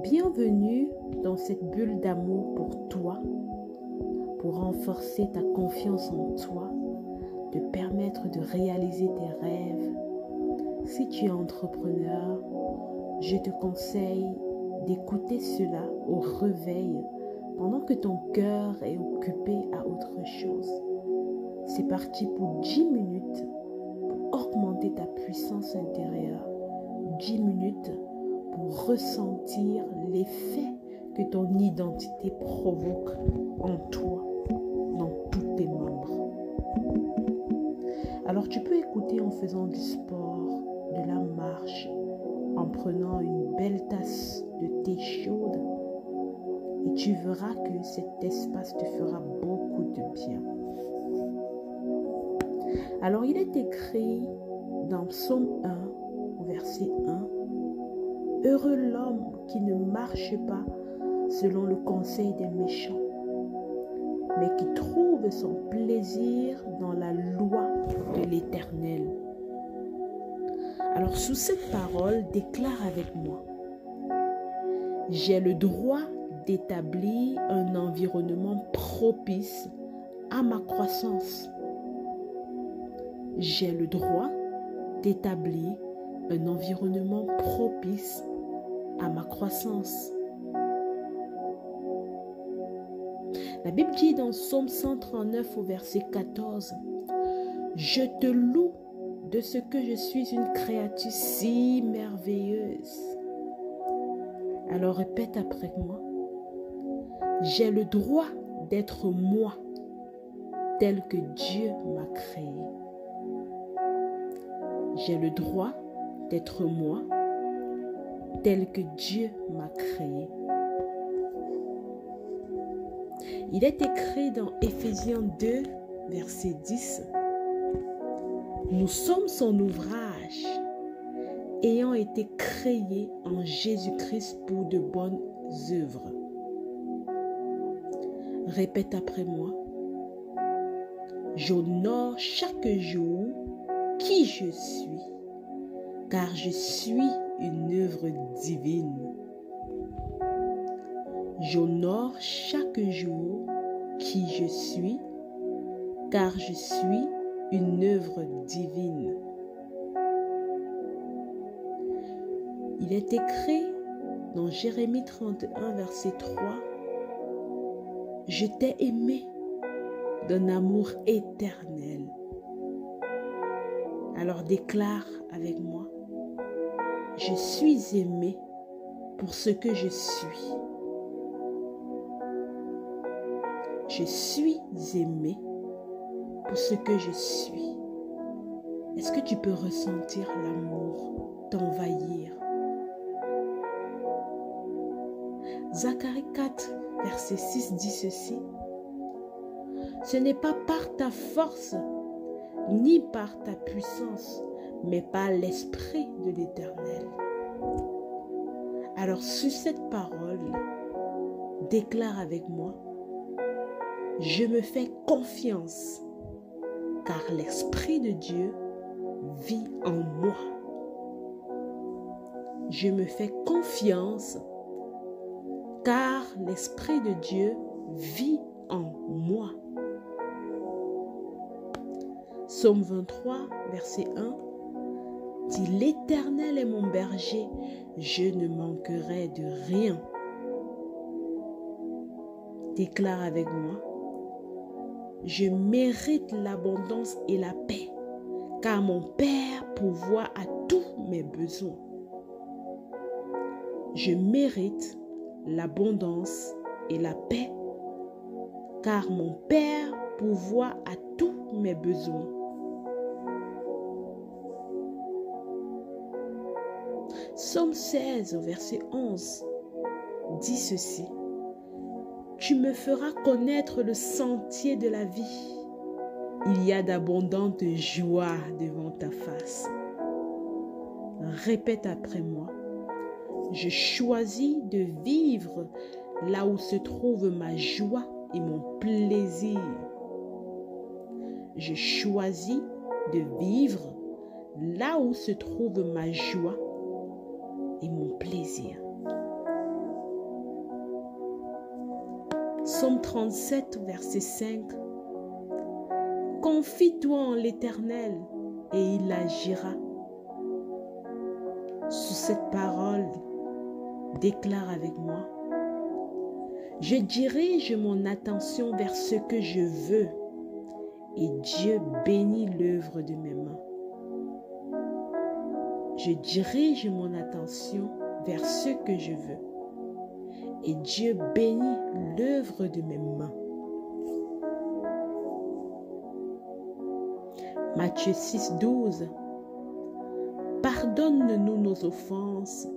Bienvenue dans cette bulle d'amour pour toi, pour renforcer ta confiance en toi, te permettre de réaliser tes rêves. Si tu es entrepreneur, je te conseille d'écouter cela au réveil pendant que ton cœur est occupé à autre chose. C'est parti pour 10 minutes pour augmenter ta puissance intérieure. 10 minutes pour ressentir l'effet que ton identité provoque en toi, dans tous tes membres. Alors tu peux écouter en faisant du sport, de la marche, en prenant une belle tasse de thé chaude et tu verras que cet espace te fera beaucoup de bien. Alors il est écrit dans Psaume 1, au verset 1, « Heureux l'homme qui ne marche pas selon le conseil des méchants, mais qui trouve son plaisir dans la loi de l'Éternel. » Alors sous cette parole, déclare avec moi, « J'ai le droit d'établir un environnement propice à ma croissance. » J'ai le droit d'établir un environnement propice à ma croissance. La Bible dit dans Psaume 139 au verset 14, « Je te loue de ce que je suis une créature si merveilleuse. » Alors répète après moi, « J'ai le droit d'être moi, tel que Dieu m'a créé. » J'ai le droit d'être moi, tel que Dieu m'a créé. Il est écrit dans Éphésiens 2, verset 10, « Nous sommes son ouvrage, ayant été créés en Jésus-Christ pour de bonnes œuvres. » Répète après moi, « J'honore chaque jour qui je suis, car je suis une œuvre divine. » J'honore chaque jour qui je suis, car je suis une œuvre divine. Il est écrit dans Jérémie 31, verset 3, « Je t'ai aimé d'un amour éternel. » Alors déclare avec moi, « Je suis aimé pour ce que je suis. » Je suis aimé pour ce que je suis. Est-ce que tu peux ressentir l'amour t'envahir? Zacharie 4, verset 6 dit ceci, « Ce n'est pas par ta force, ni par ta puissance, mais par l'Esprit de l'Éternel. » Alors, sous cette parole, déclare avec moi, « Je me fais confiance, car l'Esprit de Dieu vit en moi. » Je me fais confiance, car l'Esprit de Dieu vit en moi. Psaume 23, verset 1, dit « L'Éternel est mon berger, je ne manquerai de rien. » Déclare avec moi, « Je mérite l'abondance et la paix, car mon Père pourvoit à tous mes besoins. » Je mérite l'abondance et la paix, car mon Père pourvoit à tous mes besoins. Psaume 16, verset 11, dit ceci, « Tu me feras connaître le sentier de la vie. Il y a d'abondantes joies devant ta face. » Répète après moi, « Je choisis de vivre là où se trouve ma joie et mon plaisir. » Je choisis de vivre là où se trouve ma joie et mon plaisir. Psaume 37, verset 5. Confie-toi en l'Éternel et il agira. Sous cette parole, déclare avec moi. Je dirige mon attention vers ce que je veux et Dieu bénit l'œuvre de mes mains. Je dirige mon attention vers ce que je veux et Dieu bénit l'œuvre de mes mains. Matthieu 6, 12. Pardonne-nous nos offenses,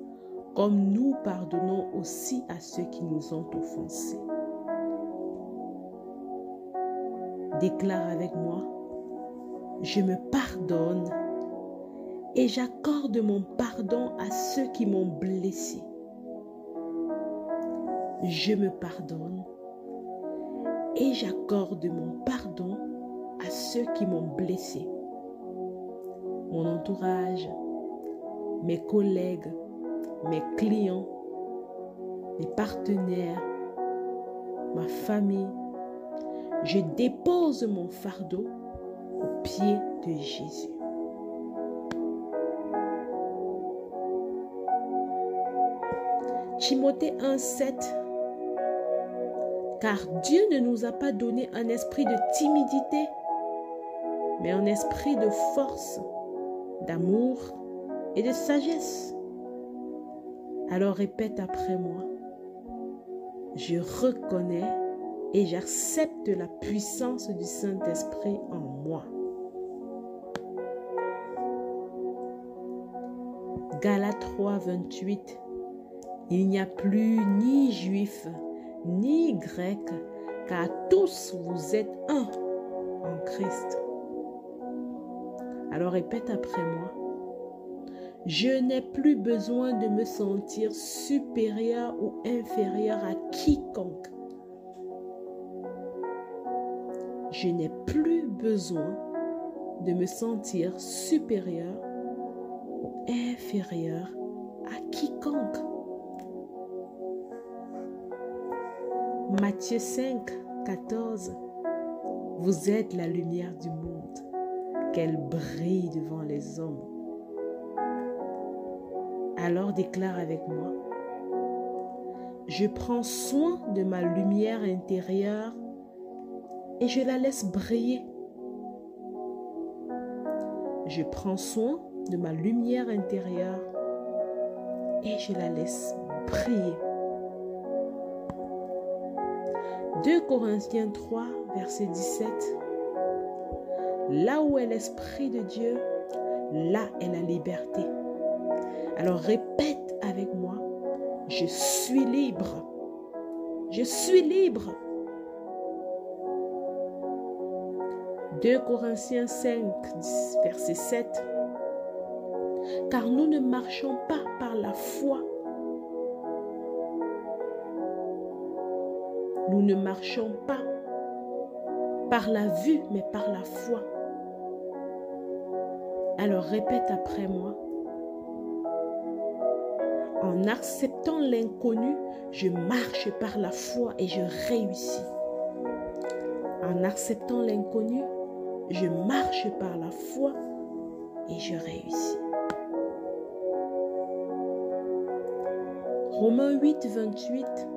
comme nous pardonnons aussi à ceux qui nous ont offensés. Déclare avec moi, je me pardonne et j'accorde mon pardon à ceux qui m'ont blessé. Je me pardonne et j'accorde mon pardon à ceux qui m'ont blessé. Mon entourage, mes collègues, mes clients, mes partenaires, ma famille, je dépose mon fardeau aux pieds de Jésus. Timothée 1,7. Car Dieu ne nous a pas donné un esprit de timidité, mais un esprit de force, d'amour et de sagesse. Alors répète après moi. Je reconnais et j'accepte la puissance du Saint-Esprit en moi. Galates 3, 28. Il n'y a plus ni juif, ni grec, car tous vous êtes un en Christ. Alors répète après moi. Je n'ai plus besoin de me sentir supérieur ou inférieur à quiconque. Je n'ai plus besoin de me sentir supérieur ou inférieur à quiconque. Matthieu 5, 14. Vous êtes la lumière du monde, qu'elle brille devant les hommes. Alors déclare avec moi. Je prends soin de ma lumière intérieure et je la laisse briller. Je prends soin de ma lumière intérieure et je la laisse briller. 2 Corinthiens 3, verset 17. Là où est l'Esprit de Dieu, là est la liberté. Alors répète avec moi, je suis libre. Je suis libre. 2 Corinthiens 5, verset 7. Car nous ne marchons pas par la foi. Nous ne marchons pas par la vue, mais par la foi. Alors répète après moi. En acceptant l'inconnu, je marche par la foi et je réussis. En acceptant l'inconnu, je marche par la foi et je réussis. Romains 8, 28.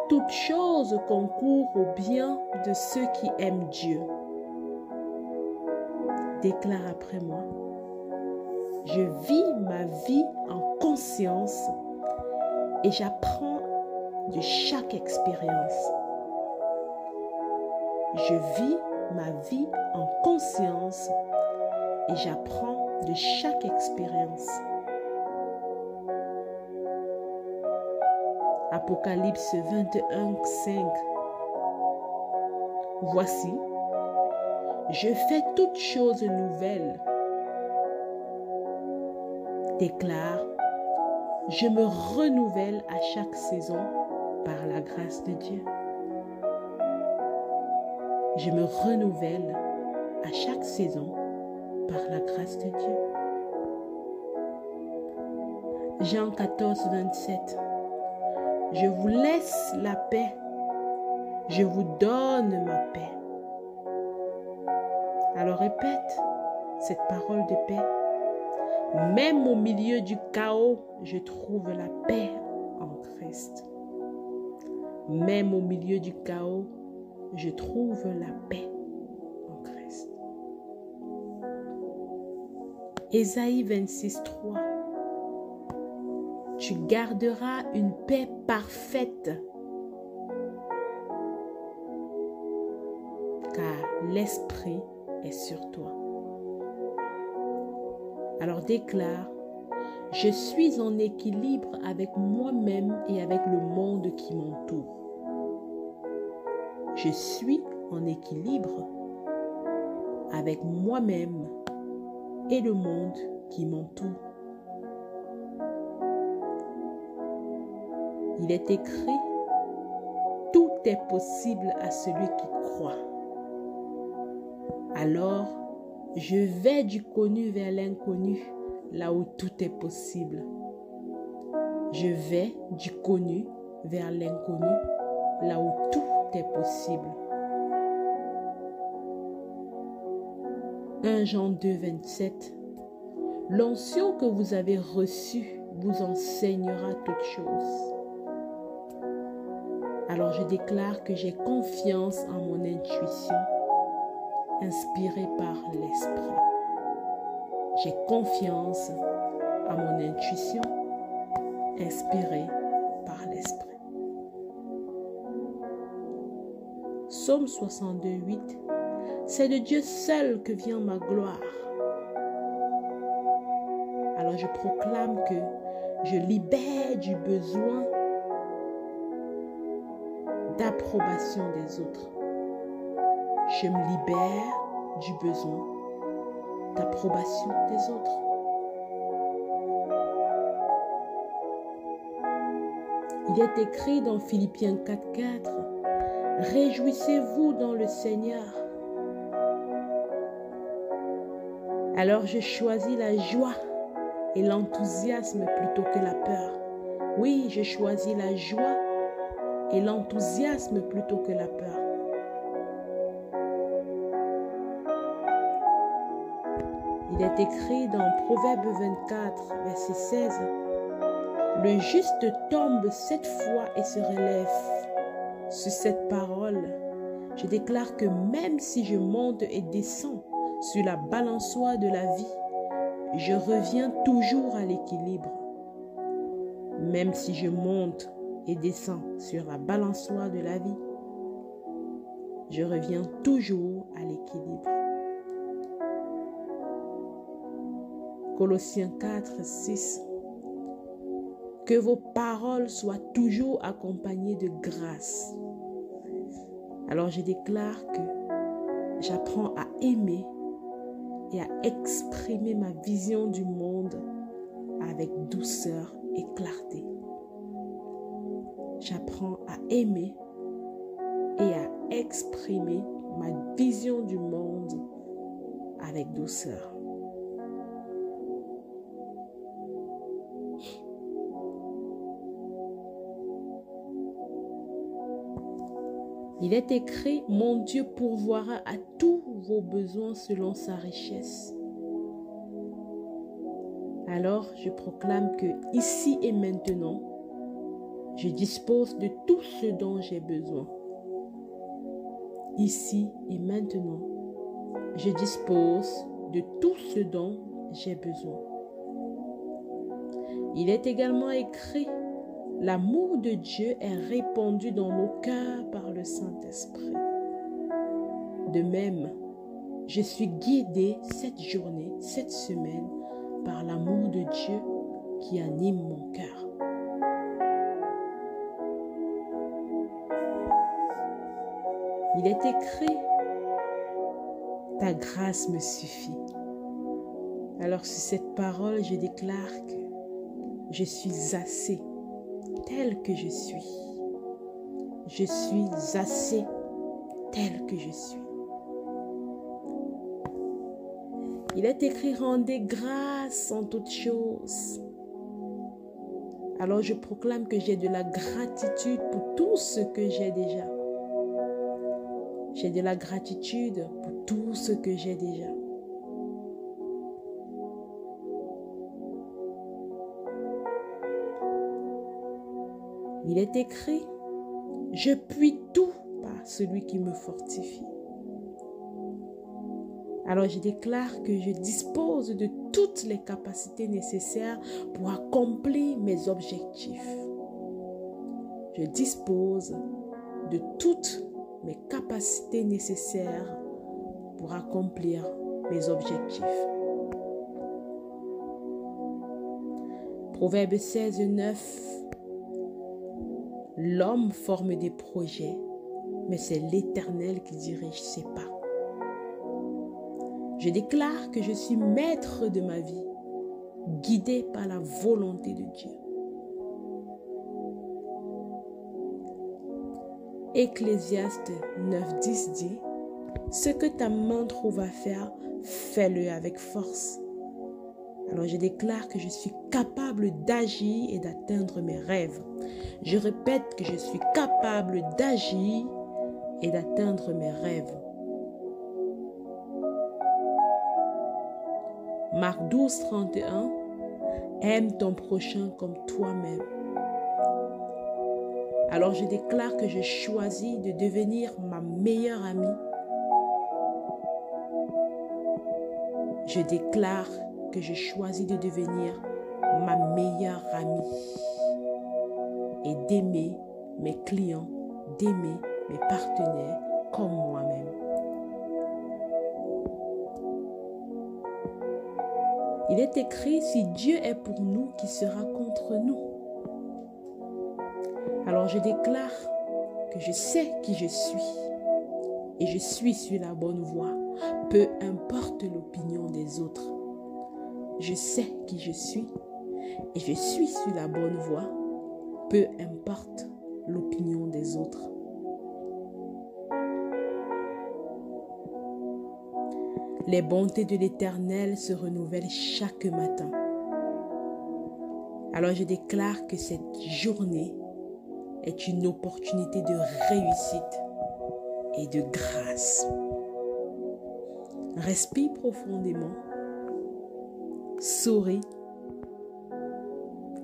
Toute chose concourt au bien de ceux qui aiment Dieu. Déclare après moi. Je vis ma vie en conscience et j'apprends de chaque expérience. Je vis ma vie en conscience et j'apprends de chaque expérience. Apocalypse 21, 5. Voici, je fais toutes choses nouvelles. Déclare, je me renouvelle à chaque saison par la grâce de Dieu. Je me renouvelle à chaque saison par la grâce de Dieu. Jean 14, 27. Je vous laisse la paix, Je vous donne ma paix. Alors répète cette parole de paix. Même au milieu du chaos, je trouve la paix en Christ. Même au milieu du chaos, je trouve la paix en Christ. Ésaïe 26:3. Tu garderas une paix parfaite, car l'Esprit est sur toi. Alors déclare, je suis en équilibre avec moi-même et avec le monde qui m'entoure. Je suis en équilibre avec moi-même et le monde qui m'entoure. Il est écrit, tout est possible à celui qui croit. Alors, je vais du connu vers l'inconnu, là où tout est possible. Je vais du connu vers l'inconnu, là où tout est possible. 1 Jean 2, 27. L'onction que vous avez reçue vous enseignera toutes choses. Alors je déclare que j'ai confiance en mon intuition, inspirée par l'Esprit. J'ai confiance en mon intuition, inspirée par l'Esprit. Psaume 62, 8. C'est de Dieu seul que vient ma gloire. Alors je proclame que je libère du besoin d'approbation des autres. Je me libère du besoin d'approbation des autres. Il est écrit dans Philippiens 4:4, réjouissez-vous dans le Seigneur. Alors je choisis la joie et l'enthousiasme plutôt que la peur. Oui, je choisis la joie et l'enthousiasme plutôt que la peur. Il est écrit dans Proverbe 24, verset 16, le juste tombe 7 fois et se relève. Sur cette parole, je déclare que même si je monte et descends sur la balançoire de la vie, je reviens toujours à l'équilibre. Même si je monte et descends sur la balançoire de la vie, je reviens toujours à l'équilibre. Colossiens 4, 6. Que vos paroles soient toujours accompagnées de grâce. Alors je déclare que j'apprends à aimer et à exprimer ma vision du monde avec douceur et clarté. J'apprends à aimer et à exprimer ma vision du monde avec douceur. Il est écrit, mon Dieu pourvoira à tous vos besoins selon sa richesse. Alors je proclame que ici et maintenant, je dispose de tout ce dont j'ai besoin. Ici et maintenant, je dispose de tout ce dont j'ai besoin. Il est également écrit, l'amour de Dieu est répandu dans nos cœurs par le Saint-Esprit. De même, je suis guidée cette journée, cette semaine, par l'amour de Dieu qui anime mon cœur. Il est écrit, ta grâce me suffit. Alors sur cette parole, je déclare que je suis assez tel que je suis. Je suis assez tel que je suis. Il est écrit, rendez grâce en toutes choses. Alors je proclame que j'ai de la gratitude pour tout ce que j'ai déjà. J'ai de la gratitude pour tout ce que j'ai déjà. Il est écrit, je puis tout par celui qui me fortifie. Alors je déclare que je dispose de toutes les capacités nécessaires pour accomplir mes objectifs. Je dispose de toutes mes capacités nécessaires pour accomplir mes objectifs. Proverbe 16, 9. L'homme forme des projets, mais c'est l'Éternel qui dirige ses pas. Je déclare que je suis maître de ma vie, guidé par la volonté de Dieu. Ecclésiaste 9:10 dit, « Ce que ta main trouve à faire, fais-le avec force. » Alors je déclare que je suis capable d'agir et d'atteindre mes rêves. Je répète que je suis capable d'agir et d'atteindre mes rêves. Marc 12:31, aime ton prochain comme toi-même. Alors je déclare que je choisis de devenir ma meilleure amie. Je déclare que je choisis de devenir ma meilleure amie et d'aimer mes clients, d'aimer mes partenaires comme moi-même. Il est écrit, si Dieu est pour nous, qui sera contre nous? Alors je déclare que je sais qui je suis et je suis sur la bonne voie, peu importe l'opinion des autres. Je sais qui je suis et je suis sur la bonne voie, peu importe l'opinion des autres. Les bontés de l'Éternel se renouvellent chaque matin. Alors je déclare que cette journée est une opportunité de réussite et de grâce. Respire profondément, souris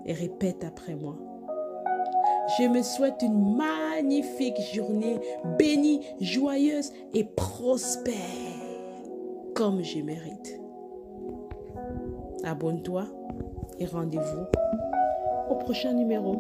et répète après moi. Je me souhaite une magnifique journée, bénie, joyeuse et prospère, comme je mérite. Abonne-toi et rendez-vous au prochain numéro.